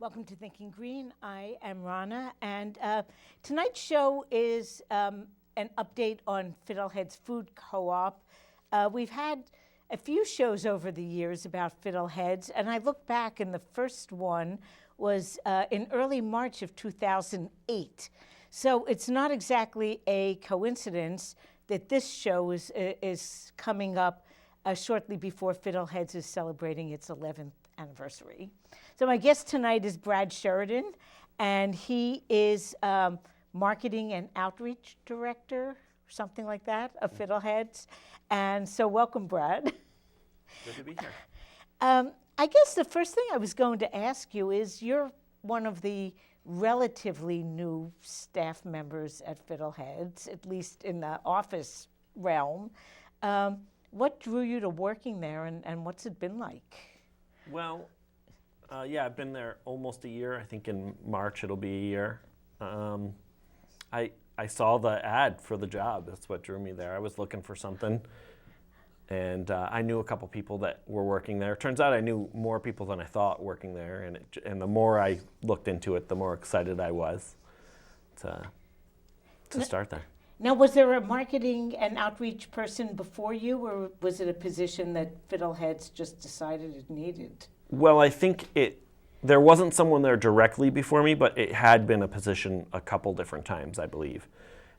Welcome to Thinking Green. I am Rana, and tonight's show is an update on Fiddleheads Food Co-op. We've had a few shows over the years about Fiddleheads, and I look back, and the first one was in early March of 2008. So it's not exactly a coincidence that this show is coming up shortly before Fiddleheads is celebrating its 11th anniversary. So my guest tonight is Brad Sheridan, and he is Marketing and Outreach Director, or something like that, of Fiddleheads. And so welcome, Brad. Good to be here. I guess the first thing I was going to ask you is you're one of the relatively new staff members at Fiddleheads, at least in the office realm. What drew you to working there, and what's it been like? Well, I've been there almost a year. I think in March it'll be a year. I saw the ad for the job. That's what drew me there. I was looking for something, and I knew a couple people that were working there. Turns out I knew more people than I thought working there, and the more I looked into it, the more excited I was to start there. Now, was there a marketing and outreach person before you, or was it a position that Fiddleheads just decided it needed? Well, I think there wasn't someone there directly before me, but it had been a position a couple different times, I believe.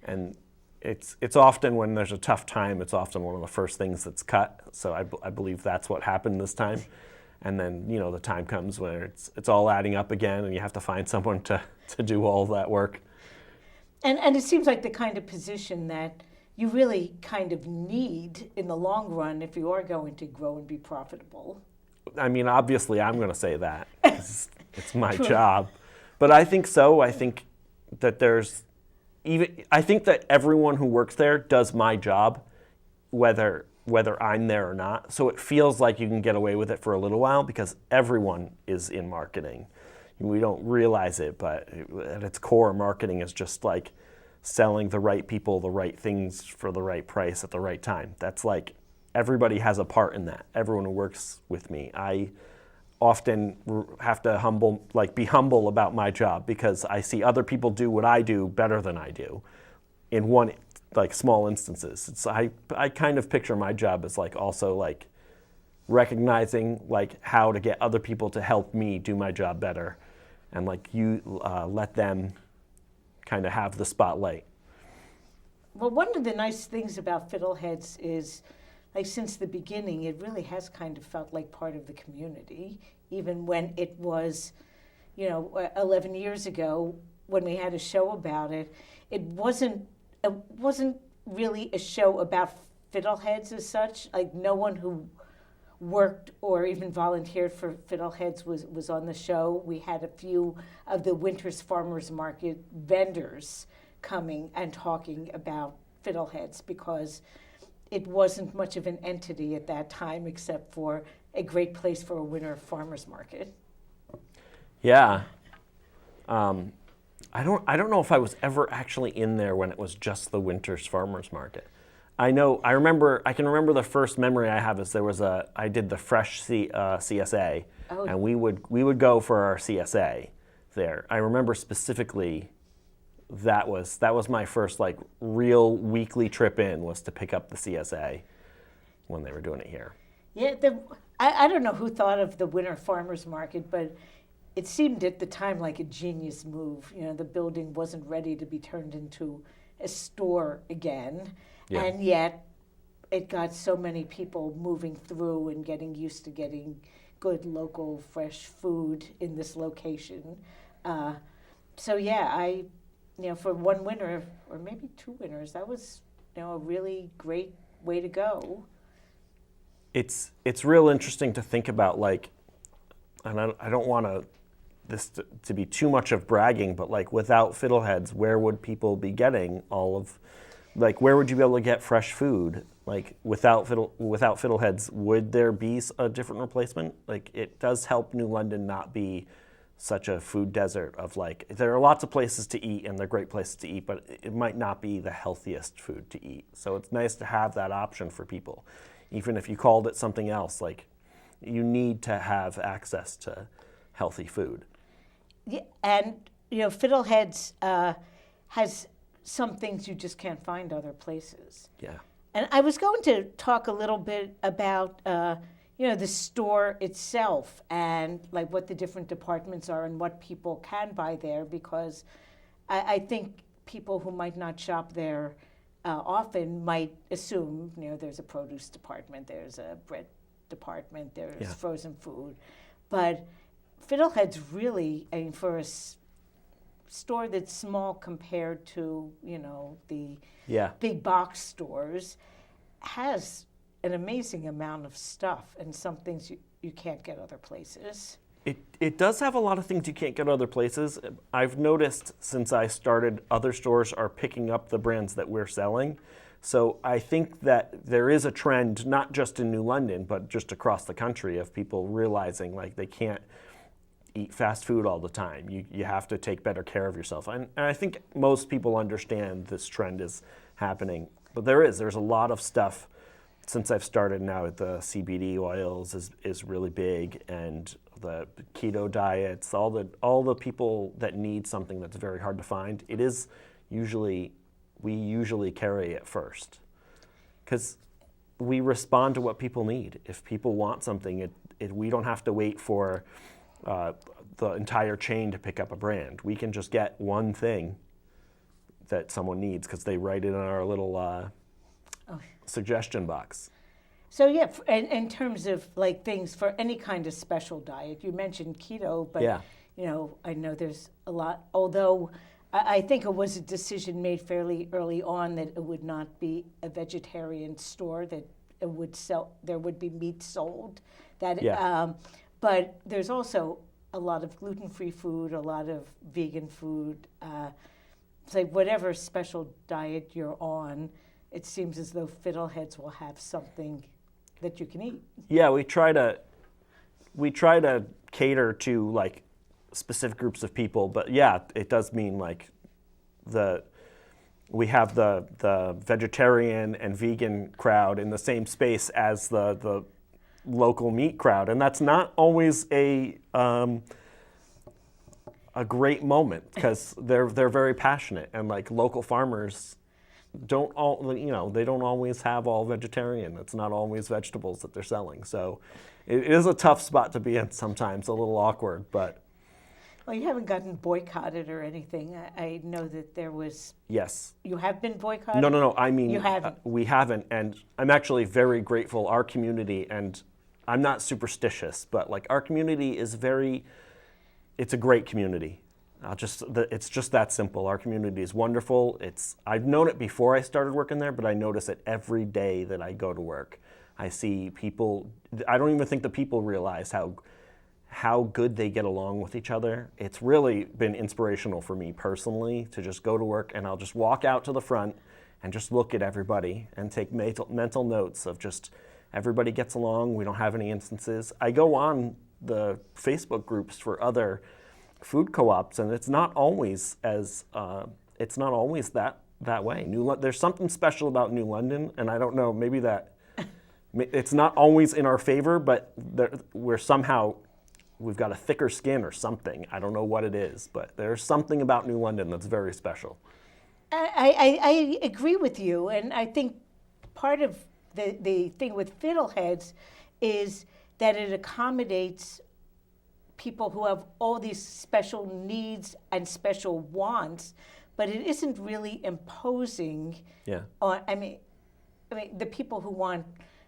And it's often when there's a tough time, it's often one of the first things that's cut. So I believe that's what happened this time. And then, the time comes where it's all adding up again, and you have to find someone to do all that work. And it seems like the kind of position that you really kind of need in the long run if you are going to grow and be profitable. I mean, obviously, I'm going to say that. It's my job. But I think so. I think that I think that everyone who works there does my job, whether I'm there or not. So it feels like you can get away with it for a little while because everyone is in marketing. We don't realize it, but at its core, marketing is just like selling the right people the right things for the right price at the right time. That's like everybody has a part in that. Everyone who works with me. I often have to be humble about my job because I see other people do what I do better than I do in small instances. I kind of picture my job as also recognizing how to get other people to help me do my job better. And let them kind of have the spotlight. Well, one of the nice things about Fiddleheads is, since the beginning, it really has kind of felt like part of the community, even when it was, 11 years ago when we had a show about it. It wasn't really a show about Fiddleheads as such. No one who worked or even volunteered for Fiddleheads was on the show. We had a few of the Winter's Farmers Market vendors coming and talking about Fiddleheads because it wasn't much of an entity at that time except for a great place for a winter farmers market. Yeah. I don't know if I was ever actually in there when it was just the Winter's Farmers Market. I can remember the first memory I have is I did the fresh CSA, and we would go for our CSA there. I remember specifically that was my first real weekly trip in was to pick up the CSA when they were doing it here. Yeah, I don't know who thought of the Winter Farmers Market, but it seemed at the time like a genius move. The building wasn't ready to be turned into a store again. Yeah. And yet it got so many people moving through and getting used to getting good local fresh food in this location. For one winter or maybe two winters, that was a really great way to go. It's real interesting to think about and I don't want this to be too much of bragging, but without Fiddleheads, where would people be getting all of where would you be able to get fresh food? Without Fiddleheads, would there be a different replacement? It does help New London not be such a food desert of there are lots of places to eat and they're great places to eat, but it might not be the healthiest food to eat. So it's nice to have that option for people. Even if you called it something else, you need to have access to healthy food. And Fiddleheads has some things you just can't find other places. Yeah. And I was going to talk a little bit about the store itself and like what the different departments are and what people can buy there, because I think people who might not shop there often might assume there's a produce department, there's a bread department, there's frozen food, but Fiddleheads really, I mean, for a store that's small compared to the big box stores, has an amazing amount of stuff and some things you can't get other places. It does have a lot of things you can't get other places. I've noticed since I started, other stores are picking up the brands that we're selling. So I think that there is a trend, not just in New London, but just across the country, of people realizing like they can't eat fast food all the time. You have to take better care of yourself. And I think most people understand this trend is happening. But there's a lot of stuff. Since I've started now, the CBD oils is really big, and the keto diets, all the people that need something that's very hard to find, we usually carry it first. Because we respond to what people need. If people want something, we don't have to wait for the entire chain to pick up a brand. We can just get one thing that someone needs because they write it in our little suggestion box. So yeah, in terms of like things for any kind of special diet, you mentioned keto, but I know there's a lot. Although I think it was a decision made fairly early on that it would not be a vegetarian store, that it would sell. There would be meat sold. But there's also a lot of gluten-free food, a lot of vegan food. It's like whatever special diet you're on, it seems as though Fiddleheads will have something that you can eat. Yeah, we try to cater to like specific groups of people, but yeah, it does mean like we have the vegetarian and vegan crowd in the same space as the local meat crowd, and that's not always a great moment because they're very passionate, and like local farmers don't always have all vegetarian. It's not always vegetables that they're selling. So it is a tough spot to be in sometimes, a little awkward, but. Well, you haven't gotten boycotted or anything. I know that there was. Yes. You have been boycotted? No. I mean, you haven't. We haven't, and I'm actually very grateful. Our community, and I'm not superstitious, but like our community is it's a great community. It's just that simple. Our community is wonderful. I've known it before I started working there, but I notice it every day that I go to work. I see people. I don't even think the people realize how good they get along with each other. It's really been inspirational for me personally to just go to work and I'll just walk out to the front and just look at everybody and take mental notes of just everybody gets along. We don't have any instances. I go on the Facebook groups for other food co-ops, and it's not always that way. There's something special about New London, and I don't know, maybe that it's not always in our favor, but we've got a thicker skin or something. I don't know what it is, but there's something about New London that's very special. I agree with you, and I think part of the thing with Fiddleheads is that it accommodates people who have all these special needs and special wants, but it isn't really imposing. Yeah. I mean, the people who want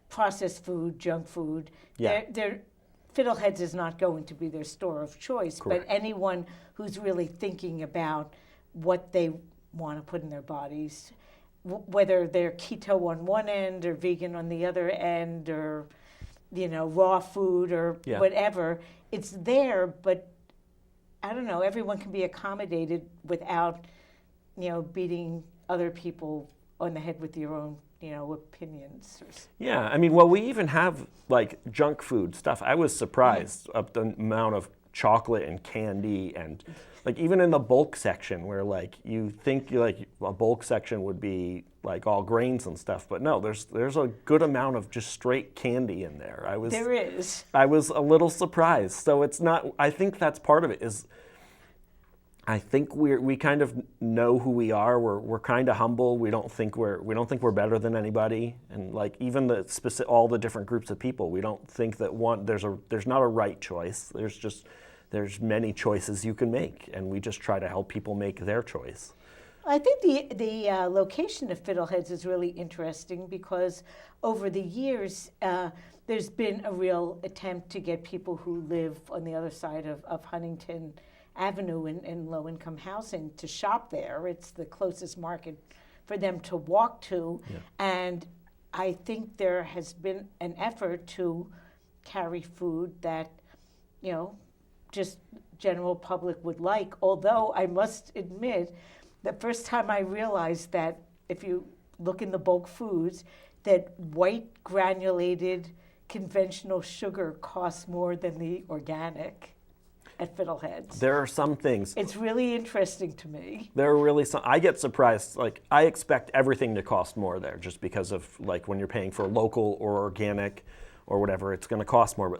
processed food, junk food, Fiddleheads is not going to be their store of choice. Correct. But anyone who's really thinking about what they want to put in their bodies, whether they're keto on one end or vegan on the other end, or raw food or whatever, it's there. But I don't know, everyone can be accommodated without beating other people on the head with your own opinions. Yeah, I mean, well, we even have like junk food stuff. I was surprised at the amount of chocolate and candy, and like even in the bulk section where like you think like a bulk section would be like all grains and stuff, but no, there's a good amount of just straight candy in there. I was a little surprised. So it's not. I think that's part of it. Is I think we kind of know who we are. We're kind of humble. We don't think we're better than anybody. And like even all the different groups of people, we don't think that there's not a right choice. There's many choices you can make, and we just try to help people make their choice. I think the location of Fiddleheads is really interesting because over the years, there's been a real attempt to get people who live on the other side of Huntington Avenue in low-income housing to shop there. It's the closest market for them to walk to. Yeah. And I think there has been an effort to carry food that, just general public would like. Although I must admit, the first time I realized that if you look in the bulk foods, that white granulated conventional sugar costs more than the organic at Fiddleheads. There are some things. It's really interesting to me. There are really some. I get surprised. Like I expect everything to cost more there, just because of like when you're paying for local or organic, or whatever, it's going to cost more.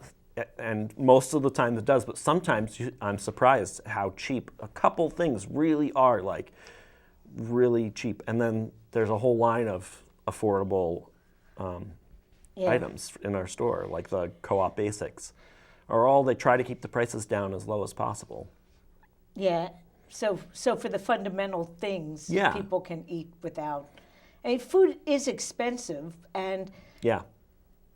And most of the time it does. But sometimes I'm surprised how cheap a couple things really are. Like really cheap. And then there's a whole line of affordable items in our store, like the Co-op Basics. They try to keep the prices down as low as possible. Yeah. So for the fundamental things, people can eat without. I mean, food is expensive, and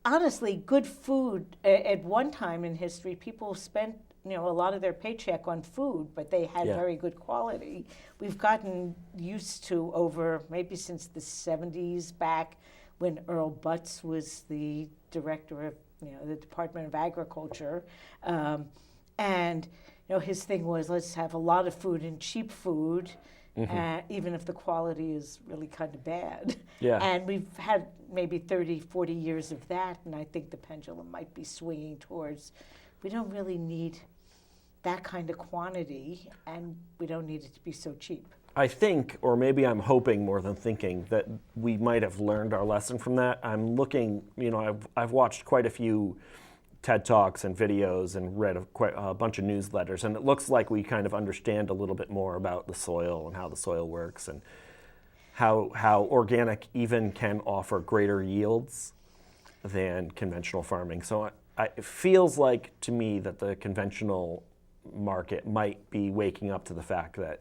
honestly, good food. At one time in history, people spent a lot of their paycheck on food, but they had very good quality. We've gotten used to over maybe since the 70s, back when Earl Butz was the director of the Department of Agriculture, and his thing was, let's have a lot of food and cheap food, even if the quality is really kind of bad. Yeah. And we've had maybe 30, 40 years of that, and I think the pendulum might be swinging towards, we don't really need that kind of quantity, and we don't need it to be so cheap. I think, or maybe I'm hoping more than thinking, that we might have learned our lesson from that. I'm looking, I've watched quite a few TED Talks and videos and read quite a bunch of newsletters, and it looks like we kind of understand a little bit more about the soil and how the soil works, and how organic even can offer greater yields than conventional farming. So it feels like to me that the conventional market might be waking up to the fact that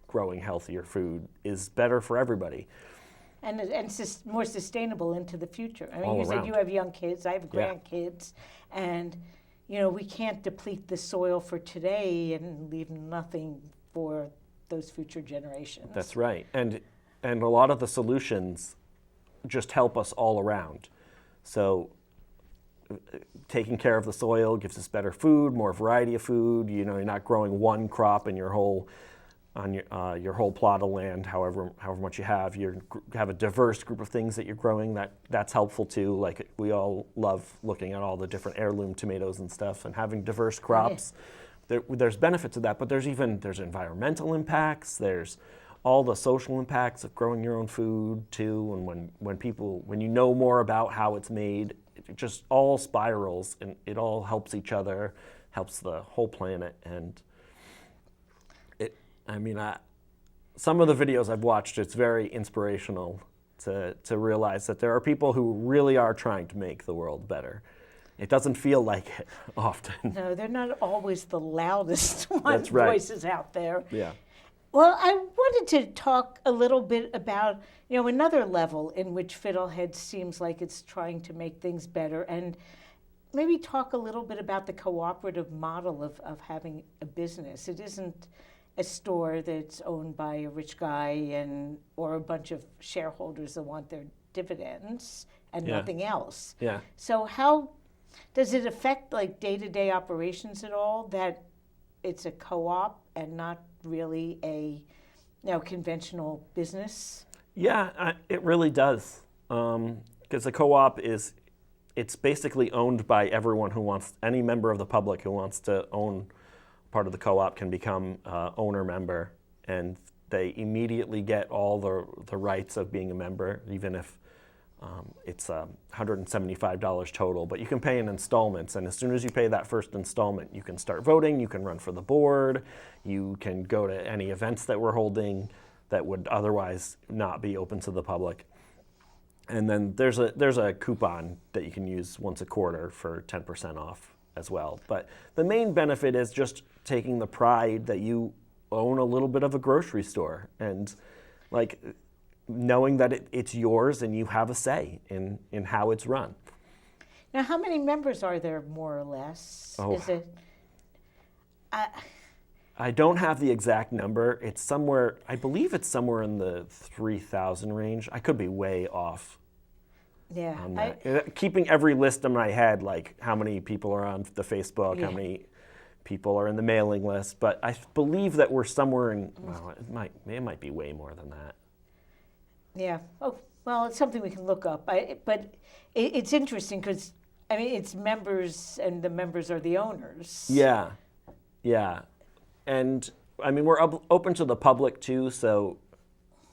growing healthier food is better for everybody. And more sustainable into the future. I mean, All you said around. you have young kids, I have grandkids, and we can't deplete the soil for today and leave nothing for those future generations. That's right. And a lot of the solutions just help us all around. So taking care of the soil gives us better food, more variety of food. You're not growing one crop in your whole plot of land, however much you have. You have a diverse group of things that you're growing. That's helpful too. Like we all love looking at all the different heirloom tomatoes and stuff, and having diverse crops. There's benefits of that, but there's environmental impacts. There's all the social impacts of growing your own food too. And when you know more about how it's made, it just all spirals, and it all helps each other, helps the whole planet. And some of the videos I've watched, it's very inspirational to realize that there are people who really are trying to make the world better. It doesn't feel like it often. No, they're not always the loudest That's right. voices out there. Yeah. Well, I wanted to talk a little bit about, another level in which Fiddleheads seems like it's trying to make things better, and maybe talk a little bit about the cooperative model of having a business. It isn't a store that's owned by a rich guy or a bunch of shareholders that want their dividends and nothing else. Yeah. So how does it affect like day-to-day operations at all that it's a co-op and not really a conventional business? Yeah, it really does. Because the co-op it's basically owned by everyone any member of the public who wants to own part of the co-op can become owner member, and they immediately get all the rights of being a member, even if It's $175 total, but you can pay in installments. And as soon as you pay that first installment, you can start voting, you can run for the board, you can go to any events that we're holding that would otherwise not be open to the public. And then there's a coupon that you can use once a quarter for 10% off as well. But the main benefit is just taking the pride that you own a little bit of a grocery store and like knowing that it's yours and you have a say in how it's run. Now, how many members are there, more or less? Oh. Is it? I don't have the exact number. It's somewhere, I believe it's somewhere in the 3,000 range. I could be way off. Yeah. On that. Keeping every list in my head, like how many people are on the Facebook, how many people are in the mailing list, but I believe that we're somewhere in, well, it might be way more than that. Yeah. Oh, well, it's something we can look up. But it's interesting because, I mean, it's members and the members are the owners. Yeah. Yeah. And, I mean, we're open to the public, too, so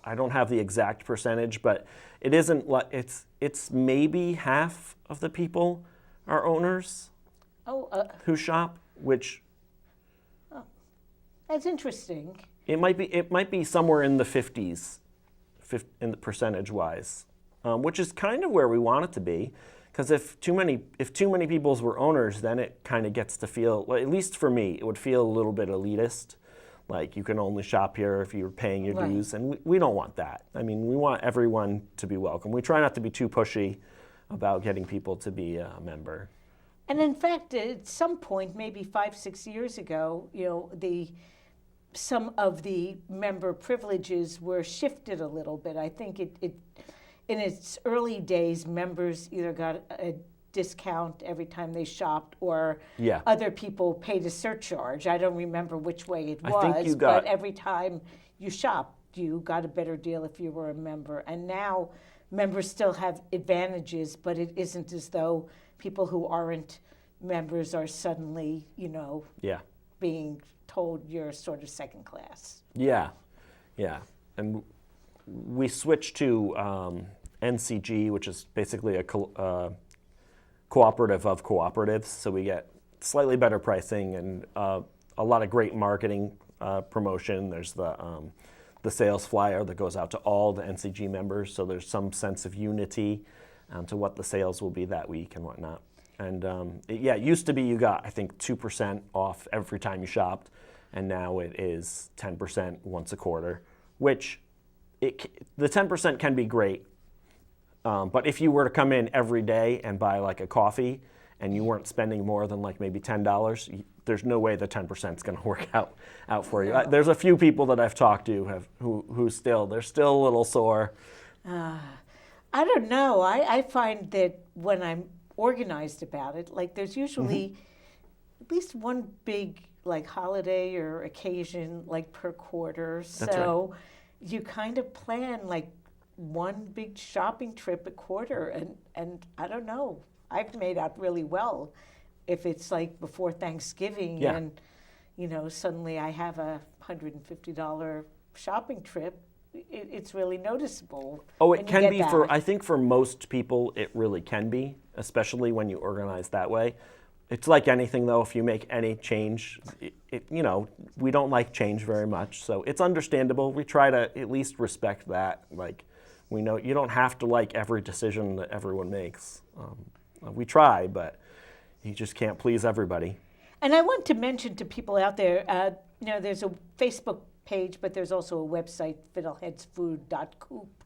I don't have the exact percentage, but it isn't, it's maybe half of the people are owners who shop, which... Oh, that's interesting. It might be somewhere in the 50s, in the percentage-wise, which is kind of where we want it to be. Because if too many people were owners, then it kind of gets to feel, well, at least for me, it would feel a little bit elitist. Like you can only shop here if you're paying your dues, and we don't want that. I mean, we want everyone to be welcome. We try not to be too pushy about getting people to be a member. And in fact, at some point, maybe 5-6 years ago, you know, some of the member privileges were shifted a little bit. I think it in its early days, members either got a discount every time they shopped or other people paid a surcharge. I don't remember which way it was, but every time you shopped, you got a better deal if you were a member. And now members still have advantages, but it isn't as though people who aren't members are suddenly, you know, being told you're sort of second class. Yeah. And we switched to NCG, which is basically a cooperative of cooperatives. So we get slightly better pricing and a lot of great marketing promotion. There's the sales flyer that goes out to all the NCG members. So there's some sense of unity to what the sales will be that week and whatnot. And it used to be you got, I think, 2% off every time you shopped. And now it is 10% once a quarter, which the 10% can be great. But if you were to come in every day and buy like a coffee and you weren't spending more than like maybe $10, there's no way the 10% is going to work out for you. There's a few people that I've talked to they're still a little sore. I don't know. I find that when I'm organized about it, like there's usually at least one big like holiday or occasion like per quarter. So you kind of plan like one big shopping trip a quarter, and I don't know. I've made out really well if it's like before Thanksgiving and, you know, suddenly I have a $150 shopping trip. It's really noticeable. Oh, it can be I think for most people it really can be, especially when you organize that way. It's like anything though, if you make any change, you know, we don't like change very much, so it's understandable. We try to at least respect that. Like, we know you don't have to like every decision that everyone makes. We try, but you just can't please everybody. And I want to mention to people out there, you know, there's a Facebook page, but there's also a website, fiddleheadsfood.coop.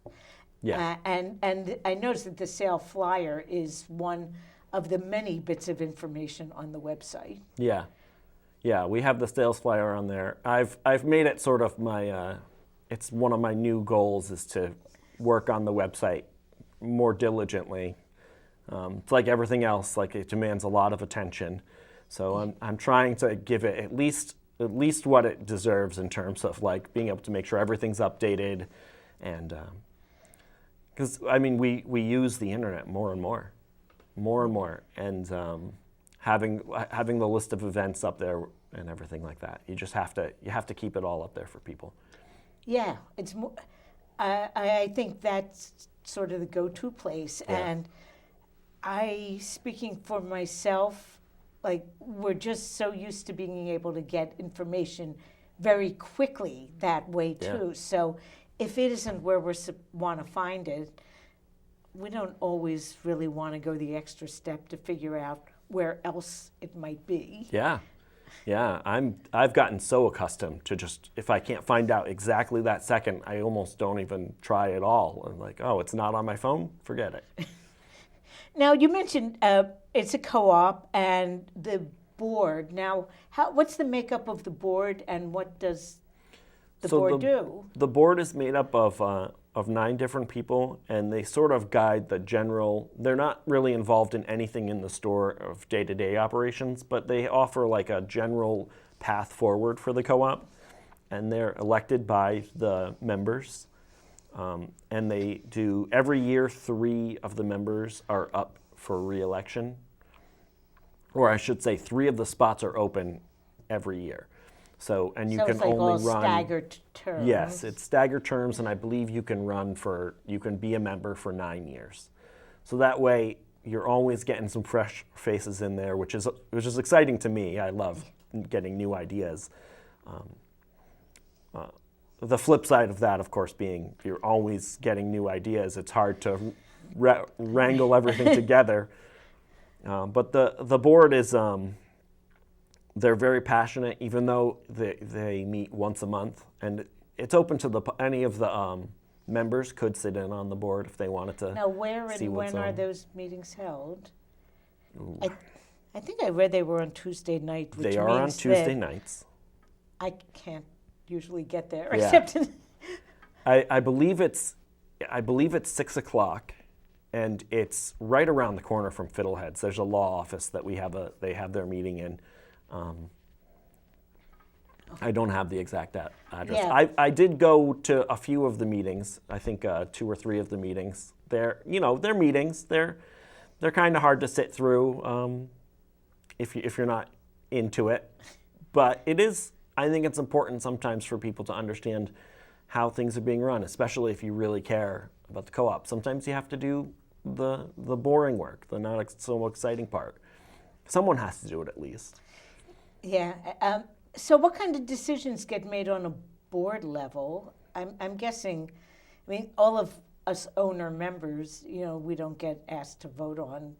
Yeah. And I noticed that the sale flyer is one of the many bits of information on the website. Yeah, we have the sales flyer on there. I've made it sort of my, it's one of my new goals is to work on the website more diligently. It's like everything else, like it demands a lot of attention. So I'm trying to give it at least what it deserves in terms of like being able to make sure everything's updated, and because I mean we use the internet more and more, and having the list of events up there and everything like that, you have to keep it all up there for people. Yeah, it's more. I think that's sort of the go-to place. Yeah. And speaking for myself, like we're just so used to being able to get information very quickly that way too. Yeah. So if it isn't where we want to find it, we don't always really want to go the extra step to figure out where else it might be. Yeah. Yeah, I've gotten so accustomed to just, if I can't find out exactly that second, I almost don't even try at all. I'm like, oh, it's not on my phone? Forget it. Now, you mentioned it's a co-op and the board. Now, what's the makeup of the board and what does the board do? The board is made up of 9 different people, and they sort of guide the general. They're not really involved in anything in the store of day-to-day operations, but they offer like a general path forward for the co-op, and they're elected by the members. And they do, every year, 3 of the members are up for re-election, or I should say 3 of the spots are open every year. So, and you So can it's like only all run staggered terms. Yes, it's staggered terms, and I believe you can be a member for 9 years. So that way, you're always getting some fresh faces in there, which is exciting to me. I love getting new ideas. The flip side of that, of course, being you're always getting new ideas. It's hard to wrangle everything together. But the board is. They're very passionate, even though they meet once a month, and it's open to any of the members could sit in on the board if they wanted to. Now, where see and what's when are on. those meetings held? I think I read they were on Tuesday night, which They are on means Tuesday that nights. I can't usually get there, Yeah. except in I believe it's 6 o'clock, and it's right around the corner from Fiddleheads. There's a law office that they have their meeting in. I don't have the exact address. Yeah. I did go to a few of the meetings. I think 2 or 3 of the meetings. They're meetings. They're kind of hard to sit through if you're not into it. But it is. I think it's important sometimes for people to understand how things are being run, especially if you really care about the co-op. Sometimes you have to do the boring work, the not so exciting part. Someone has to do it at least. Yeah. So what kind of decisions get made on a board level? I'm guessing, I mean, all of us owner members, we don't get asked to vote on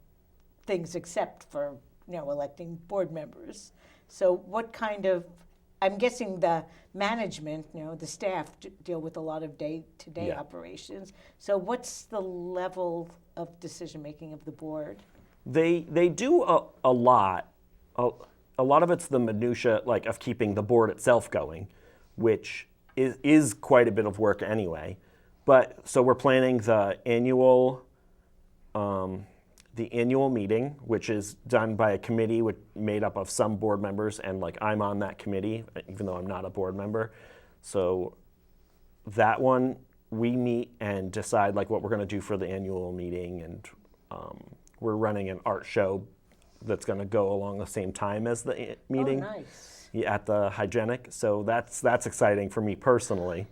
things except for, electing board members. So what kind of, I'm guessing the management, the staff deal with a lot of day-to-day Yeah. operations. So what's the level of decision-making of the board? They do a lot. A lot of it's the minutia, like of keeping the board itself going, which is quite a bit of work anyway. But so we're planning the annual meeting, which is done by a committee made up of some board members, and like I'm on that committee, even though I'm not a board member. So that one, we meet and decide like what we're going to do for the annual meeting, and we're running an art show that's going to go along the same time as the meeting. Oh, nice. At the Hygienic. So that's exciting for me personally.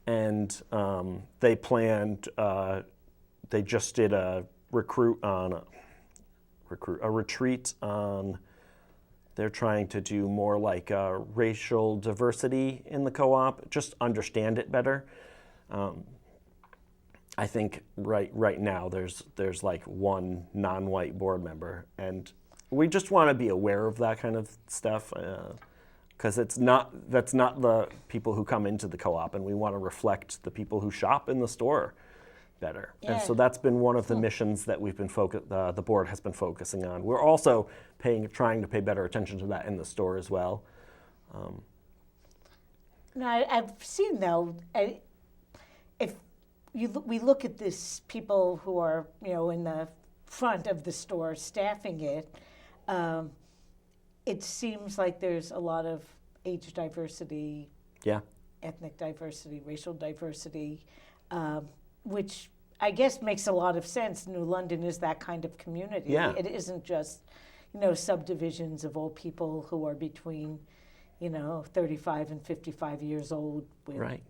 And they planned. They just did a retreat on. They're trying to do more like racial diversity in the co-op, just understand it better. I think right now there's like one non-white board member, and we just want to be aware of that kind of stuff because that's not the people who come into the co-op, and we want to reflect the people who shop in the store better. Yeah. And so that's been one of the missions that we've been the board has been focusing on. We're also trying to pay better attention to that in the store as well. Now, I've seen though, if we look at this, people who are in the front of the store staffing it, it seems like there's a lot of age diversity, Yeah. ethnic diversity, racial diversity, which I guess makes a lot of sense. New London is that kind of community. Yeah. It isn't just subdivisions of old people who are between 35 and 55 years old. Right.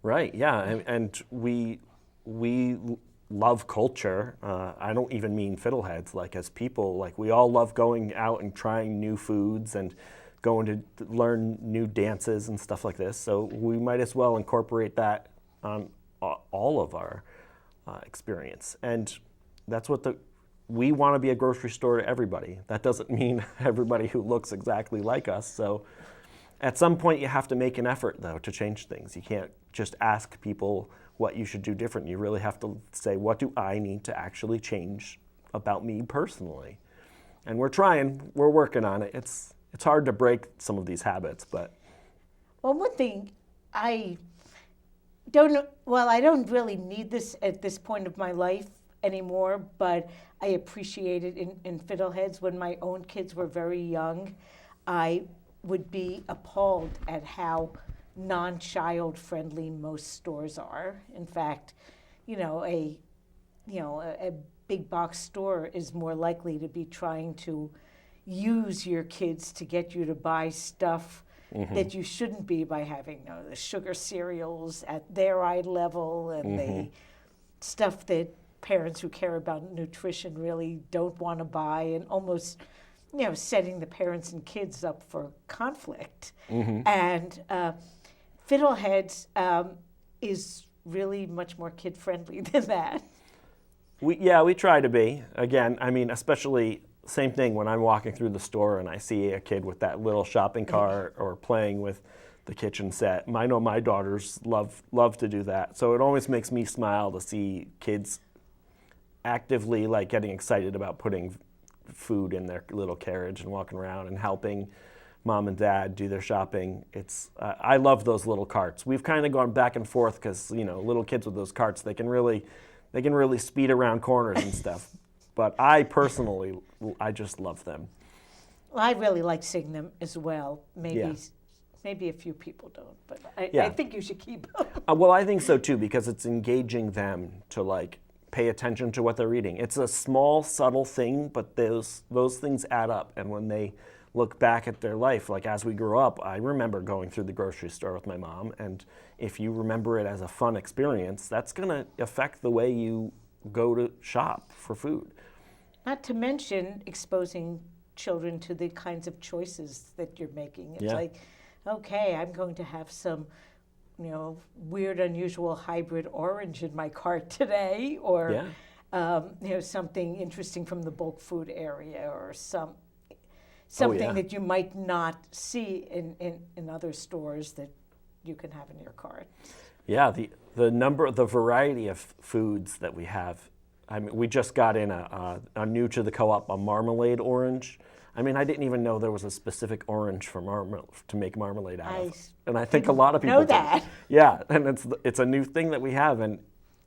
Right. Yeah. And we we love culture. I don't even mean Fiddleheads, like as people, like we all love going out and trying new foods and going to learn new dances and stuff like this. So we might as well incorporate that on all of our experience. And that's what we want to be a grocery store to everybody. That doesn't mean everybody who looks exactly like us. So at some point you have to make an effort though to change things. You can't just ask people what you should do different. You really have to say, what do I need to actually change about me personally? And we're trying, we're working on it. It's hard to break some of these habits, but. Well, one thing I don't really need this at this point of my life anymore, but I appreciate it in Fiddleheads. When my own kids were very young, I would be appalled at how non-child friendly most stores are. In fact, a big box store is more likely to be trying to use your kids to get you to buy stuff that you shouldn't be, by having the sugar cereals at their eye level and the stuff that parents who care about nutrition really don't want to buy, and almost setting the parents and kids up for conflict. And Fiddleheads is really much more kid-friendly than that. We try to be. Again, I mean, especially same thing when I'm walking through the store and I see a kid with that little shopping cart or playing with the kitchen set. I know my daughters love to do that. So it always makes me smile to see kids actively like getting excited about putting food in their little carriage and walking around and helping mom and dad do their shopping. It's I love those little carts. We've kind of gone back and forth because little kids with those carts, they can really speed around corners and stuff. But I personally, I just love them. Well, I really like seeing them as well. Maybe a few people don't, but I think you should keep them. Well, I think so too, because it's engaging them to pay attention to what they're eating. It's a small, subtle thing, but those things add up. And when they look back at their life, like as we grew up, I remember going through the grocery store with my mom, and if you remember it as a fun experience, that's going to affect the way you go to shop for food. Not to mention exposing children to the kinds of choices that you're making. It's like, okay, I'm going to have some weird, unusual hybrid orange in my cart today, or something interesting from the bulk food area, or something that you might not see in other stores that you can have in your cart. Yeah, the variety of foods that we have. I mean, we just got in a new to the co-op, a marmalade orange. I mean, I didn't even know there was a specific orange to make marmalade out of. And I think a lot of people know that. Yeah, and it's a new thing that we have. And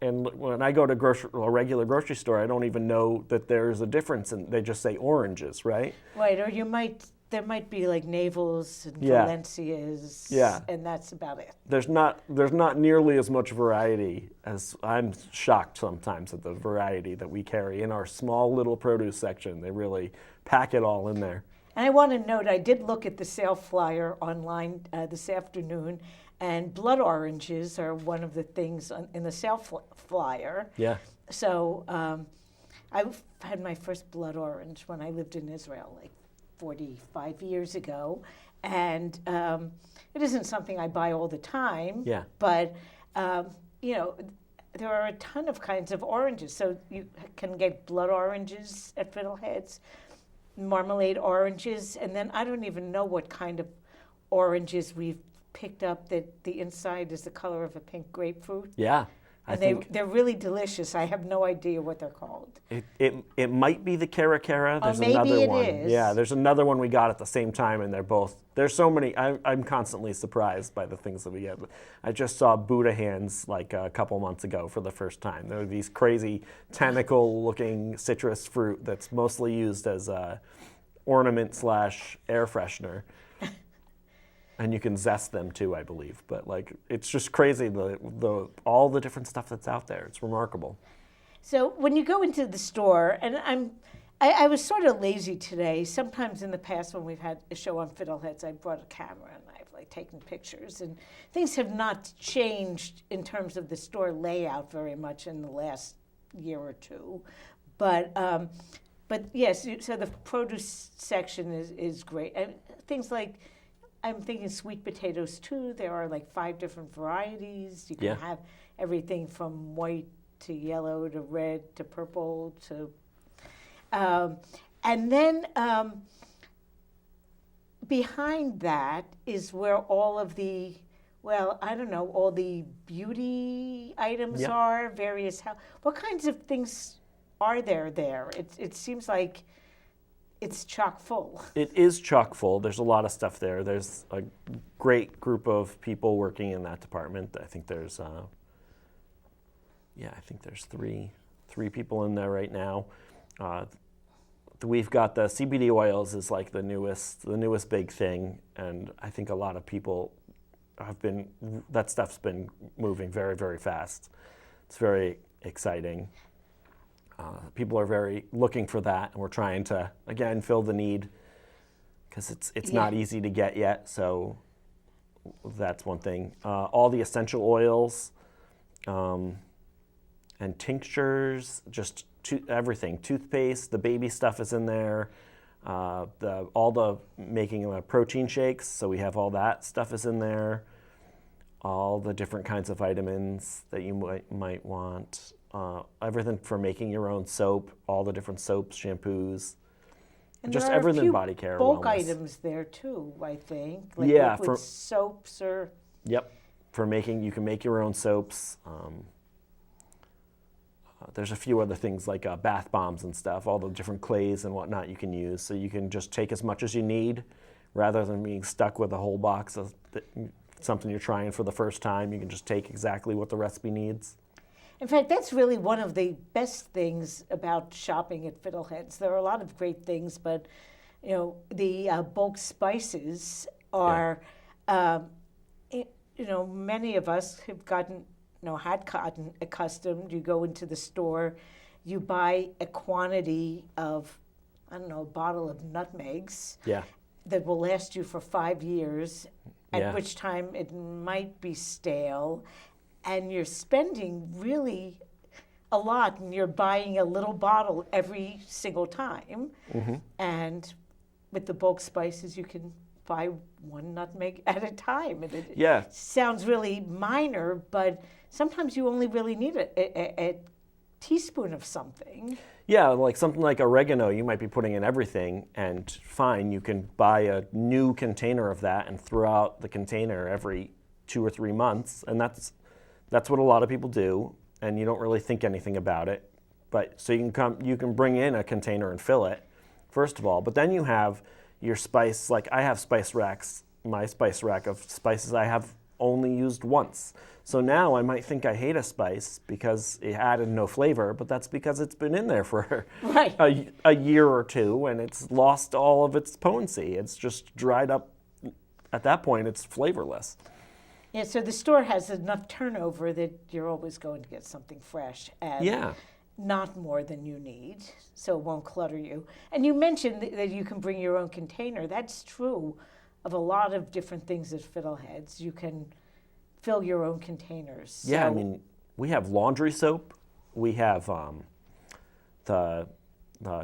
when I go to a regular grocery store, I don't even know that there's a difference, and they just say oranges, right? Right, or there might be like Navels and Valencias, and that's about it. There's not nearly as much variety as I'm shocked sometimes at the variety that we carry in our small little produce section. They really pack it all in there. And I want to note, I did look at the sale flyer online this afternoon, and blood oranges are one of the things in the sale flyer. Yeah. So I had my first blood orange when I lived in Israel, 45 years ago, and it isn't something I buy all the time. Yeah. But there are a ton of kinds of oranges, so you can get blood oranges at Fiddleheads, marmalade oranges, and then I don't even know what kind of oranges we've picked up that the inside is the color of a pink grapefruit. Yeah. They're really delicious. I have no idea what they're called. It might be the Cara Cara. There's maybe another it one. is. Yeah, there's another one we got at the same time, and there's so many. I'm constantly surprised by the things that we get. I just saw Buddha hands a couple months ago for the first time. There are these crazy tentacle-looking citrus fruit that's mostly used as a ornament / air freshener. And you can zest them too, I believe. But it's just crazy all the different stuff that's out there. It's remarkable. So when you go into the store, and I was sort of lazy today. Sometimes in the past when we've had a show on Fiddleheads, I brought a camera and I've like taking pictures. And things have not changed in terms of the store layout very much in the last year or two. But yes, so the produce section is great. And things like, I'm thinking sweet potatoes too. There are like 5 different varieties. You can have everything from white to yellow to red to purple to, and then behind that is where all of the, well, I don't know, all the beauty items are, various, what kinds of things are there? It seems like it's chock full. It is chock full. There's a lot of stuff there. There's a great group of people working in that department. I think there's, three people in there right now. We've got the CBD oils is like the newest big thing, and I think a lot of people that stuff's been moving very, very fast. It's very exciting. People are very looking for that, and we're trying to, again, fill the need because it's not easy to get yet, so that's one thing. All the essential oils and tinctures, just everything. Toothpaste, the baby stuff is in there. All the making protein shakes, so we have all that stuff is in there. All the different kinds of vitamins that you might want. Everything from making your own soap, all the different soaps, shampoos, and just there are everything a few body care. Bulk wellness. items there too, I think. Like liquid soaps or. Yep, you can make your own soaps. There's a few other things like bath bombs and stuff, all the different clays and whatnot you can use. So you can just take as much as you need rather than being stuck with a whole box of something you're trying for the first time. You can just take exactly what the recipe needs. In fact, that's really one of the best things about shopping at Fiddleheads. There are a lot of great things, but the bulk spices are, many of us have had gotten accustomed. You go into the store, you buy a quantity of, a bottle of nutmegs that will last you for 5 years, at which time it might be stale. And you're spending really a lot, and you're buying a little bottle every single time. Mm-hmm. And with the bulk spices, you can buy 1 nutmeg at a time. And it sounds really minor, but sometimes you only really need a teaspoon of something. Yeah, like something like oregano, you might be putting in everything, and fine, you can buy a new container of that and throw out the container every 2 or 3 months, and that's what a lot of people do, and you don't really think anything about it. But so you can bring in a container and fill it, first of all. But then you have your spice, like I have spice racks, my spice rack of spices I have only used once. So now I might think I hate a spice because it added no flavor, but that's because it's been in there for a year or two, and it's lost all of its potency. It's just dried up. At that point, it's flavorless. Yeah, so the store has enough turnover that you're always going to get something fresh and not more than you need, so it won't clutter you. And you mentioned that you can bring your own container. That's true of a lot of different things at Fiddleheads. You can fill your own containers. Yeah, so, we have laundry soap. We have the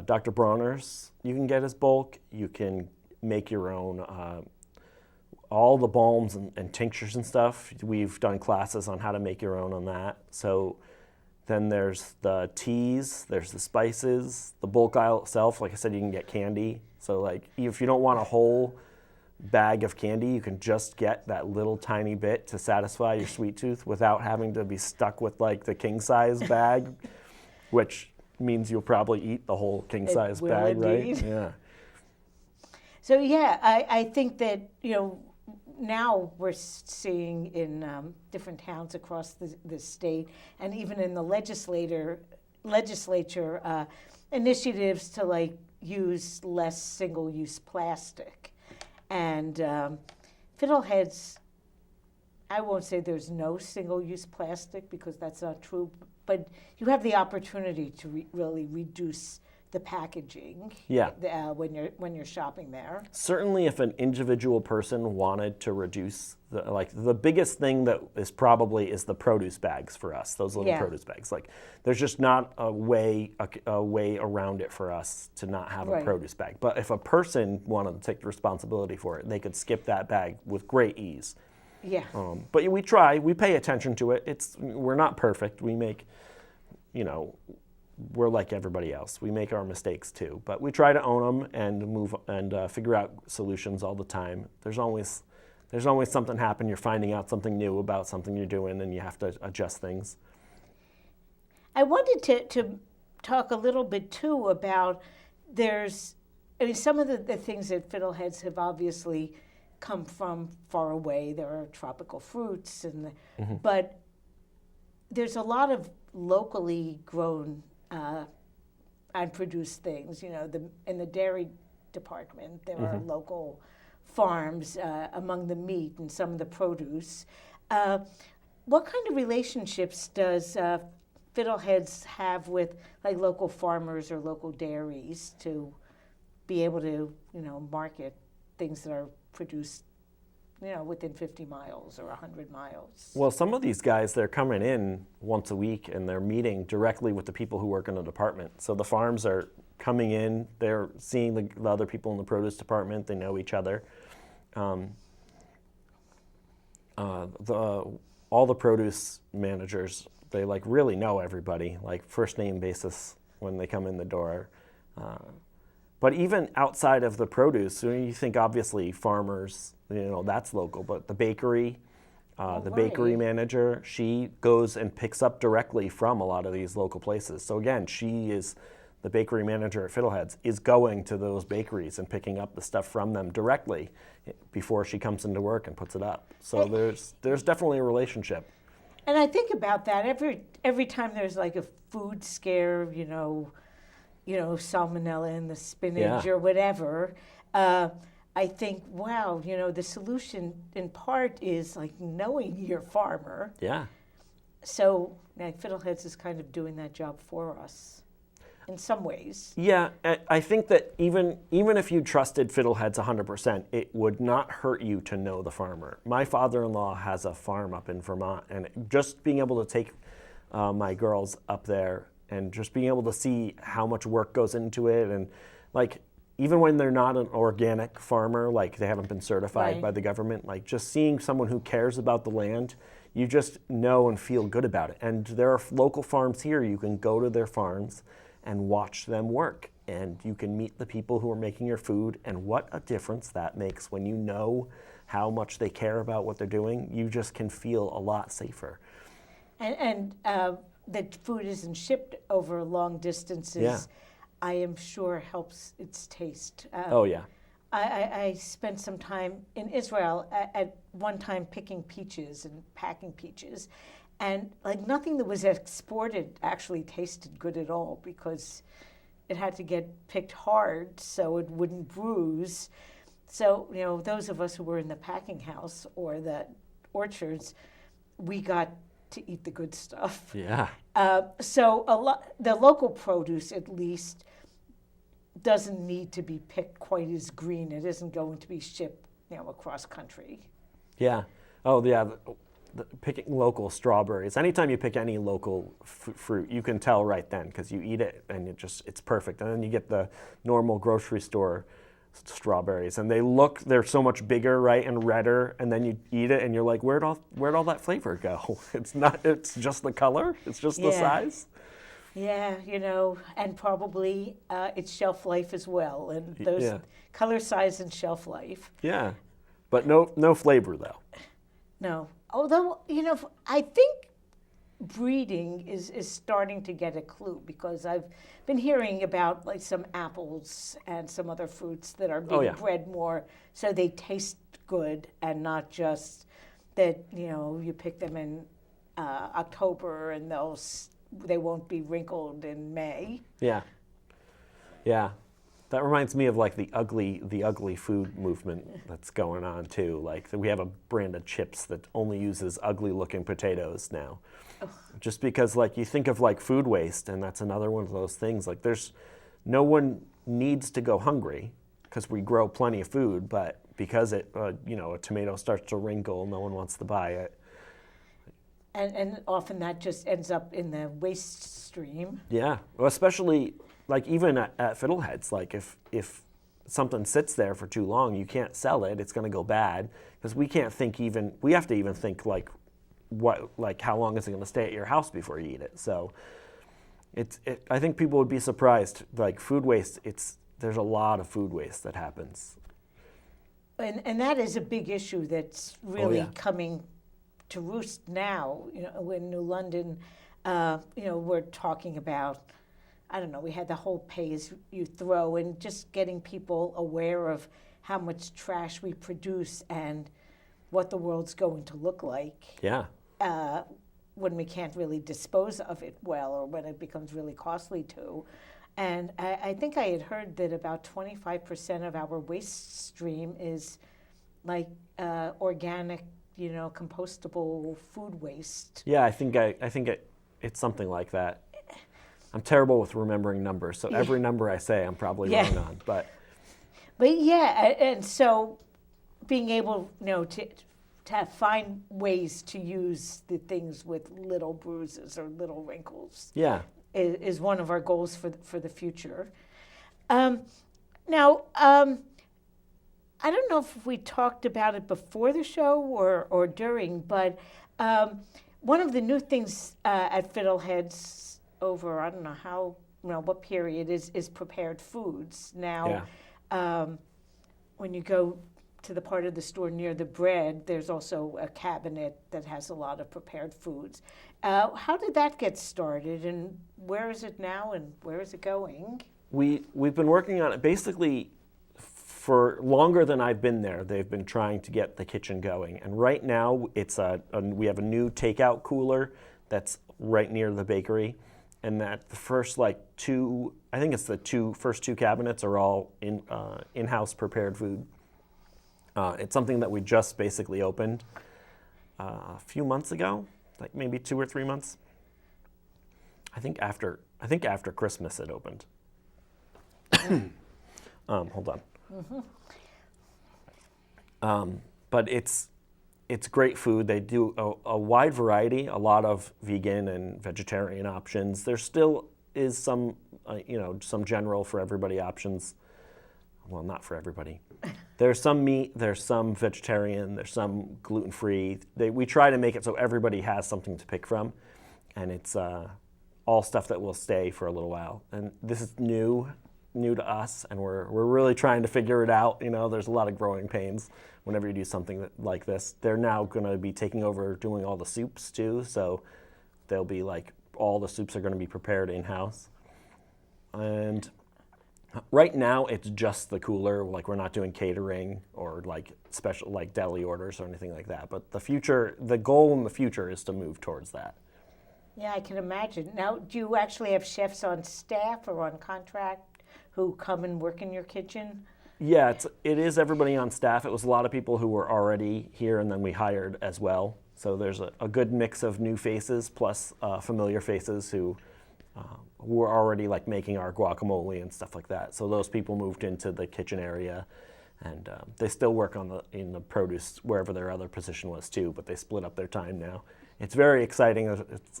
Dr. Bronner's you can get as bulk. You can make your own all the balms and tinctures and stuff. We've done classes on how to make your own on that. So then there's the teas, there's the spices, the bulk aisle itself. Like I said, you can get candy. So like if you don't want a whole bag of candy, you can just get that little tiny bit to satisfy your sweet tooth without having to be stuck with like the king size bag, which means you'll probably eat the whole king size bag, indeed. Right? Yeah. So I think that now we're seeing in different towns across the state, and even in the legislature, initiatives to like use less single-use plastic. And Fiddleheads, I won't say there's no single-use plastic because that's not true, but you have the opportunity to really reduce the packaging. Yeah. When you're shopping there. Certainly, if an individual person wanted to reduce the biggest thing that is probably is the produce bags for us. Those little produce bags. Like, there's just not a way around it for us to not have a produce bag. But if a person wanted to take the responsibility for it, they could skip that bag with great ease. Yeah. But we try. We pay attention to it. We're not perfect. We make, we're like everybody else. We make our mistakes too. But we try to own them and move and figure out solutions all the time. There's always something happen. You're finding out something new about something you're doing, and you have to adjust things. I wanted to talk a little bit too about some of the things that Fiddleheads have obviously come from far away. There are tropical fruits, but there's a lot of locally grown and produced things. In the dairy department, there are local farms among the meat and some of the produce. What kind of relationships does Fiddleheads have with like local farmers or local dairies to be able to market things that are produced within 50 miles or 100 miles? Well, some of these guys, they're coming in once a week and they're meeting directly with the people who work in the department. So the farms are coming in, they're seeing the other people in the produce department, they know each other. All the produce managers, they really know everybody, like first name basis when they come in the door. But even outside of the produce, you think obviously farmers, that's local, but the bakery, bakery manager, she goes and picks up directly from a lot of these local places. So again, she is the bakery manager at Fiddleheads, is going to those bakeries and picking up the stuff from them directly before she comes into work and puts it up. So there's definitely a relationship. And I think about that every time there's like a food scare, salmonella in the spinach or whatever. I think, wow, the solution in part is like knowing your farmer. Yeah. So Fiddleheads is kind of doing that job for us in some ways. Yeah, I think that even if you trusted Fiddleheads 100%, it would not hurt you to know the farmer. My father-in-law has a farm up in Vermont, and just being able to take my girls up there and just being able to see how much work goes into it, and even when they're not an organic farmer, they haven't been certified by the government, just seeing someone who cares about the land, you just know and feel good about it. And there are local farms here. You can go to their farms and watch them work, and you can meet the people who are making your food, and what a difference that makes when you know how much they care about what they're doing. You just can feel a lot safer. And that food isn't shipped over long distances, I am sure helps its taste. Oh yeah. I spent some time in Israel at one time picking peaches and packing peaches, and nothing that was exported actually tasted good at all because it had to get picked hard so it wouldn't bruise. So those of us who were in the packing house or the orchards, we got to eat the good stuff. Yeah. So the local produce, at least, doesn't need to be picked quite as green. It isn't going to be shipped, across country. Yeah. Oh, yeah. Picking local strawberries. Anytime you pick any local fruit, you can tell right then because you eat it and it's perfect. And then you get the normal grocery store strawberries, and they're so much bigger, right, and redder, and then you eat it and you're like, where'd all that flavor go? It's just the color, it's just the size. Yeah, and probably its shelf life as well, and those color, size, and shelf life. Yeah, but no flavor though. No, although I think breeding is starting to get a clue, because I've been hearing about some apples and some other fruits that are being bred more so they taste good, and not just that you pick them in October and they won't be wrinkled in May. Yeah. That reminds me of the ugly food movement that's going on too. We have a brand of chips that only uses ugly looking potatoes now. Ugh. Just because you think of food waste, and that's another one of those things. There's no one needs to go hungry because we grow plenty of food, but because a tomato starts to wrinkle, no one wants to buy it. And often that just ends up in the waste stream. Yeah, well, especially like even at Fiddleheads, like if something sits there for too long, you can't sell it. It's going to go bad because we can't think even. We have to even think like how long is it going to stay at your house before you eat it? So I think people would be surprised. Like food waste, there's a lot of food waste that happens. And that is a big issue that's really coming to roost now. In New London, we're talking about, I don't know, we had the whole pay as you throw, and just getting people aware of how much trash we produce and what the world's going to look like. Yeah. When we can't really dispose of it well, or when it becomes really costly to. And I think I had heard that about 25% of our waste stream is like organic, compostable food waste. Yeah, I think it's something like that. I'm terrible with remembering numbers, so every number I say I'm probably wrong on. But yeah, and so being able, to find ways to use the things with little bruises or little wrinkles. Yeah. Is one of our goals for the future. Now, I don't know if we talked about it before the show or during, but one of the new things at Fiddleheads over, I don't know what period is prepared foods. Now, when you go to the part of the store near the bread, there's also a cabinet that has a lot of prepared foods. How did that get started, and where is it now, and where is it going? We've been working on it basically for longer than I've been there. They've been trying to get the kitchen going, and right now we have a new takeout cooler that's right near the bakery, and that the first first two cabinets are all in-house prepared food. It's something that we just basically opened a few months ago, like maybe 2 or 3 months. I think after Christmas it opened. Hold on. Mm-hmm. But it's great food. They do a wide variety, a lot of vegan and vegetarian options. There still is some general for everybody options. Well, not for everybody. There's some meat, there's some vegetarian, there's some gluten-free. We try to make it so everybody has something to pick from, and it's all stuff that will stay for a little while. And this is new to us, and we're really trying to figure it out. There's a lot of growing pains whenever you do something like this. They're now going to be taking over doing all the soups too, so they'll be like all the soups are going to be prepared in-house. And right now, it's just the cooler. Like we're not doing catering or like special like deli orders or anything like that. But the goal in the future is to move towards that. Yeah, I can imagine. Now, do you actually have chefs on staff or on contract who come and work in your kitchen? Yeah, it is everybody on staff. It was a lot of people who were already here, and then we hired as well. So there's a good mix of new faces plus familiar faces who were already like making our guacamole and stuff like that. So those people moved into the kitchen area, and they still work in the produce wherever their other position was too, but they split up their time now. It's very exciting. It's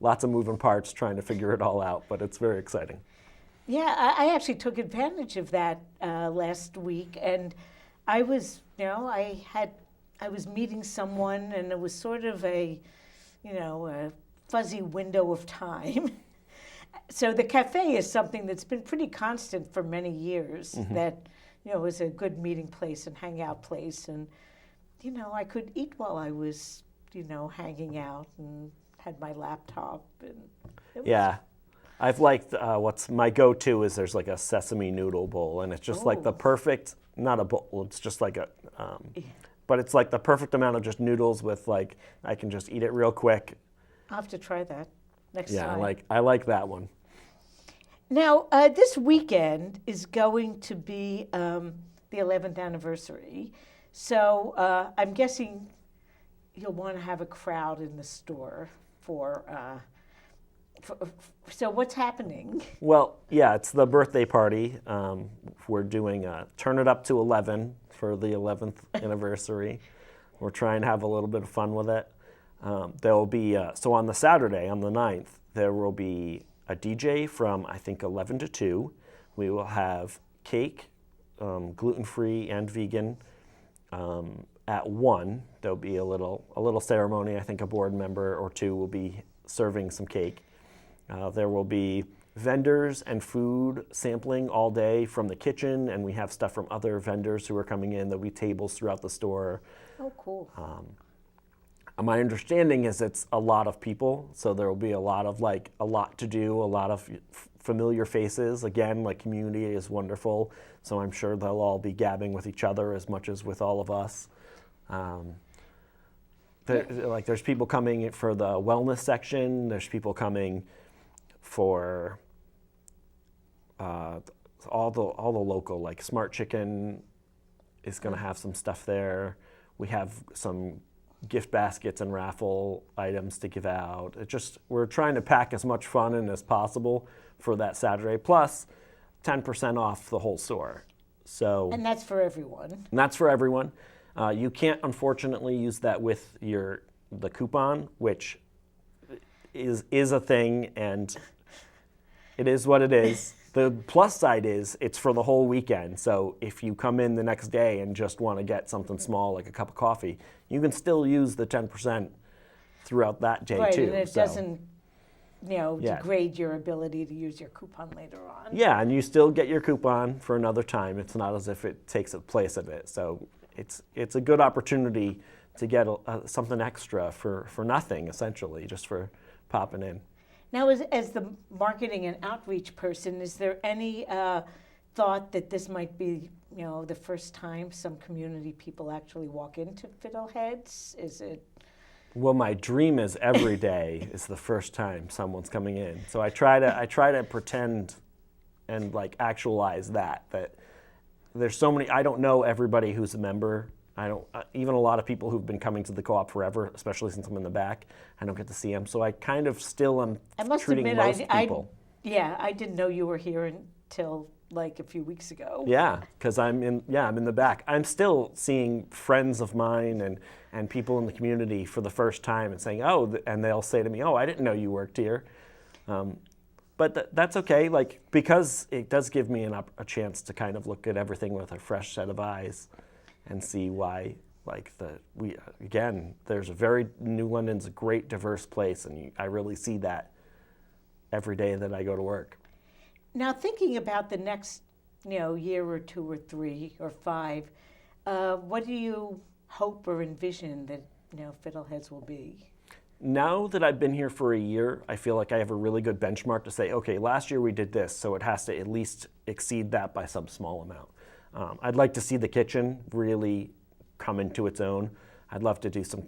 lots of moving parts trying to figure it all out, but it's very exciting. Yeah, I actually took advantage of that last week, and I was meeting someone, and it was sort of a fuzzy window of time. So the cafe is something that's been pretty constant for many years. Mm-hmm. That is a good meeting place and hangout place, and I could eat while I was hanging out and had my laptop, and I've liked what's my go-to is there's like a sesame noodle bowl, and it's just like the perfect, not a bowl, it's just like a but it's like the perfect amount of just noodles with like I can just eat it real quick. I'll have to try that next time. Yeah, I like that one. Now, this weekend is going to be the 11th anniversary, so I'm guessing you'll want to have a crowd in the store for So what's happening? Well, yeah, it's the birthday party. We're doing Turn It Up to 11 for the 11th anniversary. We're trying to have a little bit of fun with it. There will be, so on the Saturday, on the 9th, there will be a DJ from, I think, 11 to 2. We will have cake, gluten-free and vegan. At 1, there'll be a little ceremony. I think a board member or two will be serving some cake. There will be vendors and food sampling all day from the kitchen, and we have stuff from other vendors who are coming in. There'll be tables throughout the store. Oh, cool. My understanding is it's a lot of people, so there will be a lot to do, a lot of familiar faces. Again, community is wonderful, so I'm sure they'll all be gabbing with each other as much as with all of us. There's people coming for the wellness section. There's people coming for all the local, Smart Chicken is going to have some stuff there. We have some gift baskets and raffle items to give out. We're trying to pack as much fun in as possible for that Saturday, plus 10% off the whole store. So, and that's for everyone. And that's for everyone. You can't, unfortunately, use that with the coupon, which is a thing, and it is what it is. The plus side is it's for the whole weekend. So if you come in the next day and just want to get something small, like a cup of coffee, you can still use the 10% throughout that day, too. Right, and it doesn't, degrade your ability to use your coupon later on. Yeah, and you still get your coupon for another time. It's not as if it takes the place of it. So it's a good opportunity to get something extra for nothing, essentially, just for popping in. Now, as the marketing and outreach person, is there any thought that this might be, the first time some community people actually walk into Fiddleheads? Is it? Well, my dream is every day is the first time someone's coming in. So I try to pretend and actualize that there's so many. I don't know everybody who's a member. I don't even a lot of people who've been coming to the co-op forever, especially since I'm in the back. I don't get to see them, so I kind of still am treating most people. I didn't know you were here until a few weeks ago. Yeah, because I'm in the back. I'm still seeing friends of mine and people in the community for the first time and saying, oh, and they'll say to me, oh, I didn't know you worked here. But that's okay, because it does give me a chance to kind of look at everything with a fresh set of eyes and see why, there's New London's a great, diverse place, and I really see that every day that I go to work. Now, thinking about the next, year or 2 or 3 or 5, what do you hope or envision that, Fiddleheads will be? Now that I've been here for a year, I feel like I have a really good benchmark to say, okay, last year we did this, so it has to at least exceed that by some small amount. I'd like to see the kitchen really come into its own. I'd love to do some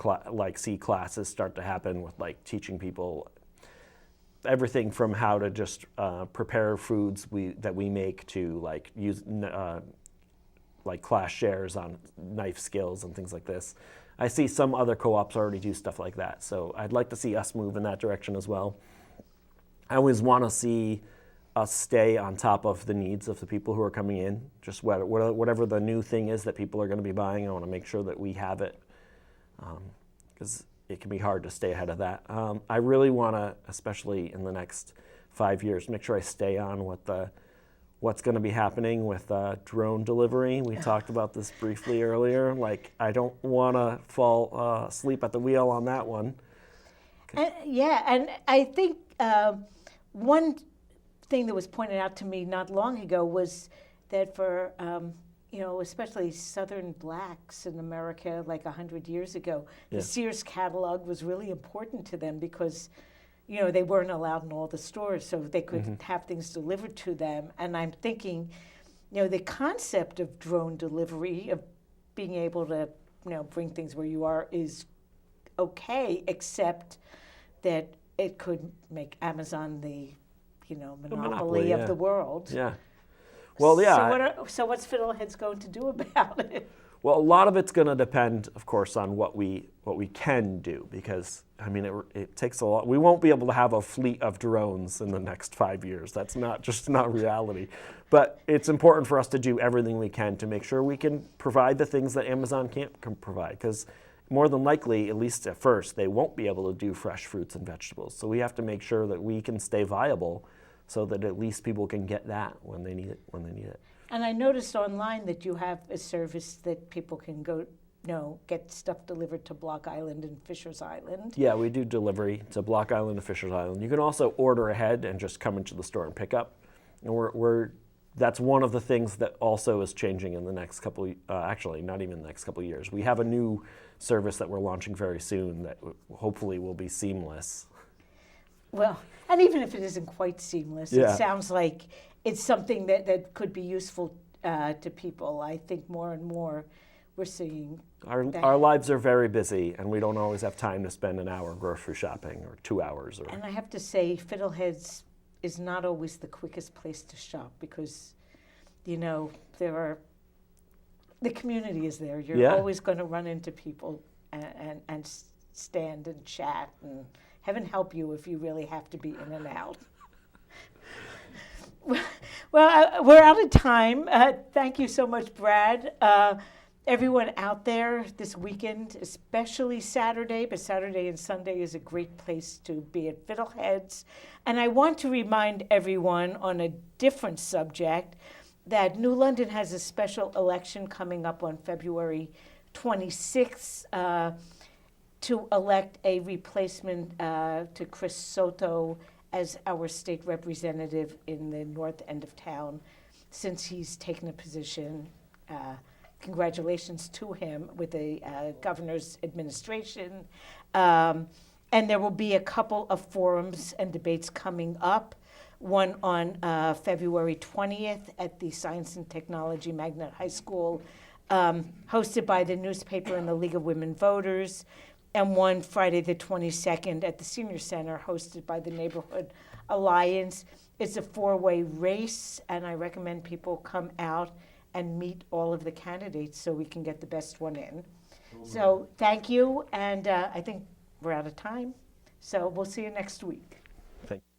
see classes start to happen with teaching people everything from how to just prepare foods that we make to use class shares on knife skills and things like this. I see some other co-ops already do stuff like that, so I'd like to see us move in that direction as well. I always want to see us stay on top of the needs of the people who are coming in. Just whatever the new thing is that people are going to be buying, I want to make sure that we have it, because it can be hard to stay ahead of that. I really want to, especially in the next 5 years, make sure I stay on what's going to be happening with drone delivery. We talked about this briefly earlier. I don't want to fall asleep at the wheel on that one. And I think one thing that was pointed out to me not long ago was that for especially Southern blacks in America 100 years ago, the Sears catalog was really important to them because they weren't allowed in all the stores, so they could have things delivered to them. And I'm thinking, the concept of drone delivery, of being able to bring things where you are, is okay, except that it could make Amazon the monopoly of the world. Yeah. Well, yeah. So what's Fiddleheads going to do about it? Well, a lot of it's going to depend, of course, on what we can do, because I mean it takes a lot. We won't be able to have a fleet of drones in the next 5 years. That's not reality. But it's important for us to do everything we can to make sure we can provide the things that Amazon can't provide, because more than likely, at least at first, they won't be able to do fresh fruits and vegetables. So we have to make sure that we can stay viable, so that at least people can get that when they need it. And I noticed online that you have a service that people can go, get stuff delivered to Block Island and Fisher's Island. Yeah, we do delivery to Block Island and Fisher's Island. You can also order ahead and just come into the store and pick up. And that's one of the things that also is changing in the next couple, actually not even the next couple of years. We have a new service that we're launching very soon that hopefully will be seamless. Well, and even if it isn't quite seamless, Yeah. It sounds like it's something that could be useful to people. I think more and more we're seeing Our lives are very busy, and we don't always have time to spend an hour grocery shopping or 2 hours. And I have to say, Fiddleheads is not always the quickest place to shop, because, the community is there. You're always going to run into people and stand and chat, and heaven help you if you really have to be in and out. Well, we're out of time. Thank you so much, Brad. Everyone out there this weekend, especially Saturday, but Saturday and Sunday is a great place to be at Fiddleheads. And I want to remind everyone on a different subject that New London has a special election coming up on February 26th to elect a replacement to Chris Soto as our state representative in the north end of town, since he's taken a position. Congratulations to him with the governor's administration. And there will be a couple of forums and debates coming up. One on February 20th at the Science and Technology Magnet High School, hosted by the newspaper and the League of Women Voters. And one Friday the 22nd at the Senior Center, hosted by the Neighborhood Alliance. It's a 4-way race, and I recommend people come out and meet all of the candidates so we can get the best one in. So thank you, and I think we're out of time. So we'll see you next week. Thank you.